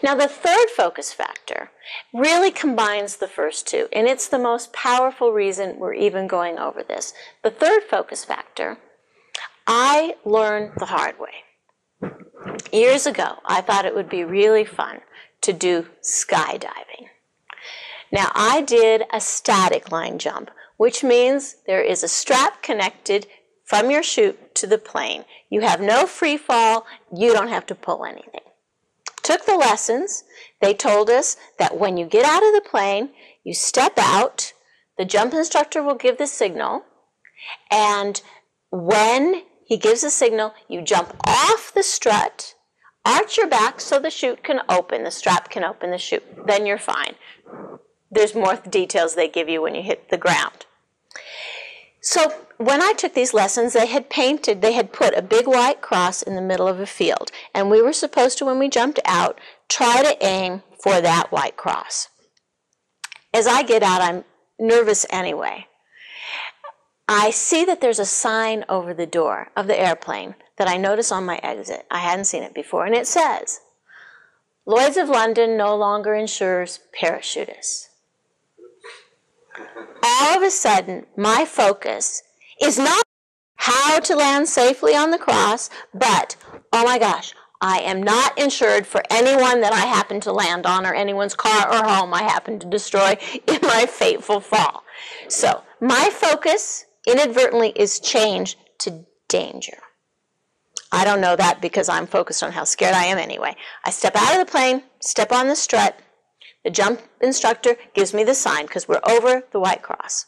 Now, the third focus factor really combines the first two, and it's the most powerful reason we're even going over this. The third focus factor, I learned the hard way. Years ago, I thought it would be really fun to do skydiving. Now, I did a static line jump, which means there is a strap connected from your chute to the plane. You have no free fall. You don't have to pull anything. Took the lessons. They told us that when you get out of the plane, you step out, the jump instructor will give the signal, and when he gives a signal, you jump off the strut, arch your back so the chute can open, the strap can open the chute. Then you're fine. There's more details they give you when you hit the ground. So when I took these lessons, they had put a big white cross in the middle of a field. And we were supposed to, when we jumped out, try to aim for that white cross. As I get out, I'm nervous anyway. I see that there's a sign over the door of the airplane that I notice on my exit. I hadn't seen it before. And it says, Lloyd's of London no longer insures parachutists. All of a sudden, my focus is not how to land safely on the cross, but, oh my gosh, I am not insured for anyone that I happen to land on or anyone's car or home I happen to destroy in my fateful fall. So my focus inadvertently is changed to danger. I don't know that because I'm focused on how scared I am anyway. I step out of the plane, step on the strut. The jump instructor gives me the sign because we're over the white cross.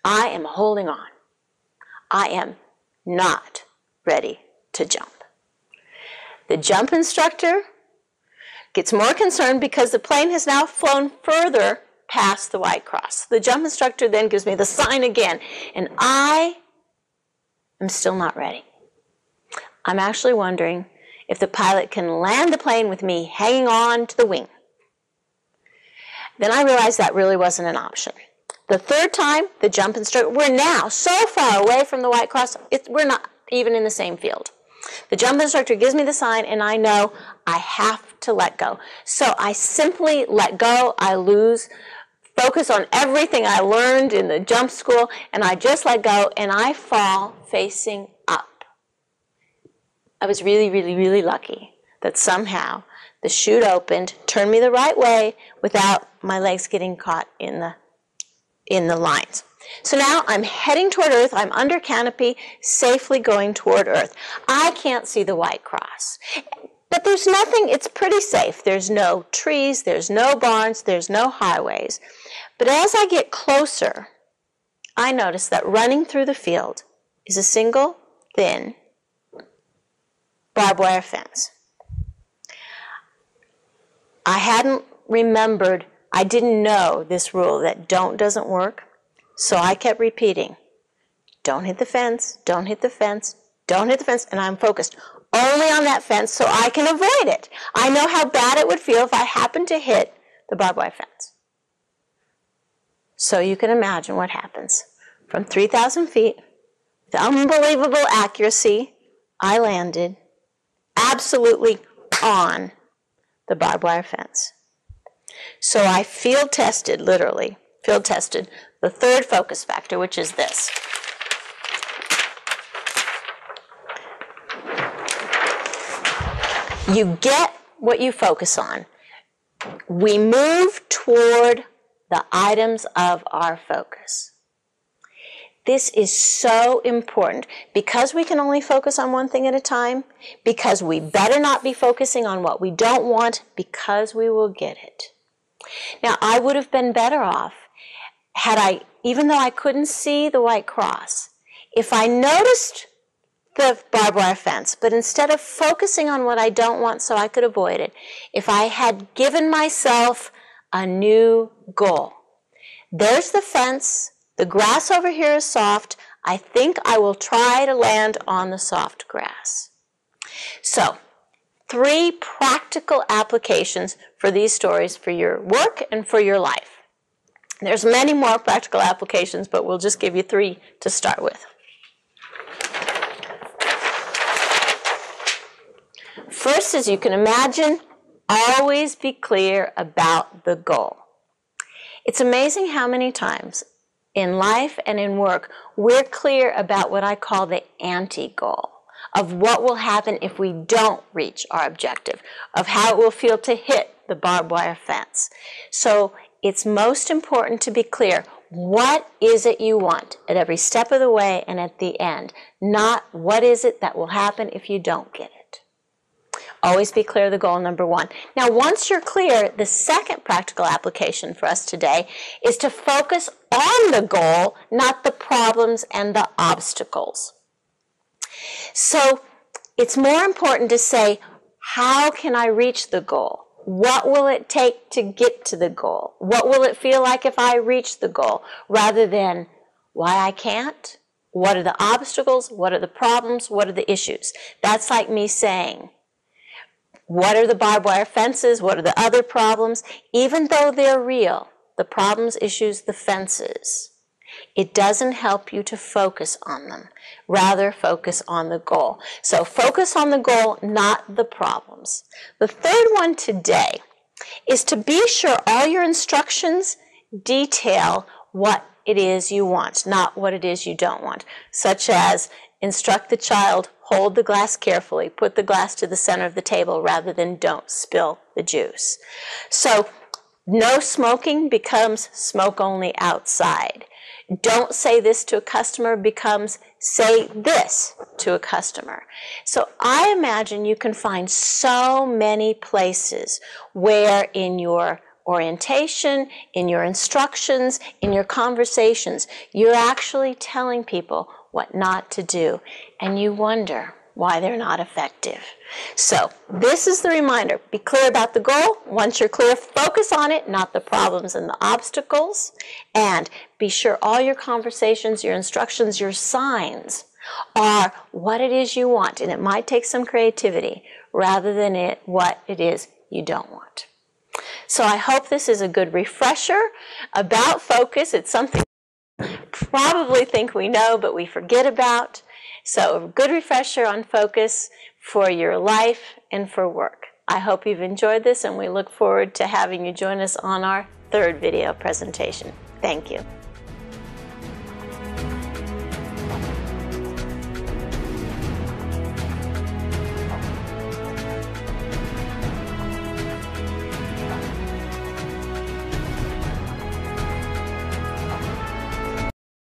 I am holding on. I am not ready to jump. The jump instructor gets more concerned because the plane has now flown further past the white cross. The jump instructor then gives me the sign again, and I am still not ready. I'm actually wondering if the pilot can land the plane with me hanging on to the wing. Then I realized that really wasn't an option. The third time, the jump instructor, we're now so far away from the white cross, we're not even in the same field. The jump instructor gives me the sign, and I know I have to let go. So I simply let go. I lose focus on everything I learned in the jump school, and I just let go, and I fall facing up. I was really, really, really lucky that somehow the chute opened, turned me the right way without my legs getting caught in the lines. So now I'm heading toward Earth. I'm under canopy, safely going toward Earth. I can't see the white cross. But there's nothing, it's pretty safe. There's no trees, there's no barns, there's no highways. But as I get closer, I notice that running through the field is a single, thin, barbed wire fence. I hadn't remembered, I didn't know this rule that don't doesn't work, so I kept repeating, don't hit the fence, don't hit the fence, don't hit the fence, and I'm focused only on that fence so I can avoid it. I know how bad it would feel if I happened to hit the barbed wire fence. So you can imagine what happens. From 3,000 feet, with unbelievable accuracy, I landed absolutely on the barbed wire fence. So I field tested, literally, field tested the third focus factor, which is this. You get what you focus on. We move toward the items of our focus. This is so important because we can only focus on one thing at a time, because we better not be focusing on what we don't want, because we will get it. Now, I would have been better off had I, even though I couldn't see the white cross, if I noticed the barbed wire fence, but instead of focusing on what I don't want so I could avoid it, if I had given myself a new goal. There's the fence. The grass over here is soft. I think I will try to land on the soft grass. So, 3 practical applications for these stories for your work and for your life. There's many more practical applications, but we'll just give you 3 to start with. First, as you can imagine, always be clear about the goal. It's amazing how many times in life and in work we're clear about what I call the anti-goal, of what will happen if we don't reach our objective, of how it will feel to hit the barbed wire fence. So it's most important to be clear. What is it you want at every step of the way and at the end? Not what is it that will happen if you don't get it. Always be clear of the goal, number one. Now, once you're clear, the second practical application for us today is to focus on the goal, not the problems and the obstacles. So it's more important to say, how can I reach the goal? What will it take to get to the goal? What will it feel like if I reach the goal? Rather than why I can't, what are the obstacles, what are the problems, what are the issues? That's like me saying, what are the barbed wire fences, what are the other problems? Even though they're real, the problems, issues, the fences, it doesn't help you to focus on them. Rather, focus on the goal. So focus on the goal, not the problems. The third one today is to be sure all your instructions detail what it is you want, not what it is you don't want. Such as instruct the child, hold the glass carefully, put the glass to the center of the table rather than don't spill the juice. So no smoking becomes smoke only outside. Don't say this to a customer becomes say this to a customer. So I imagine you can find so many places where in your orientation, in your instructions, in your conversations, you're actually telling people what not to do, and you wonder why they're not effective. So this is the reminder. Be clear about the goal. Once you're clear, focus on it, not the problems and the obstacles. And be sure all your conversations, your instructions, your signs are what it is you want. And it might take some creativity rather than what it is you don't want. So I hope this is a good refresher about focus. It's something we probably think we know, but we forget about. So a good refresher on focus for your life and for work. I hope you've enjoyed this, and we look forward to having you join us on our third video presentation. Thank you.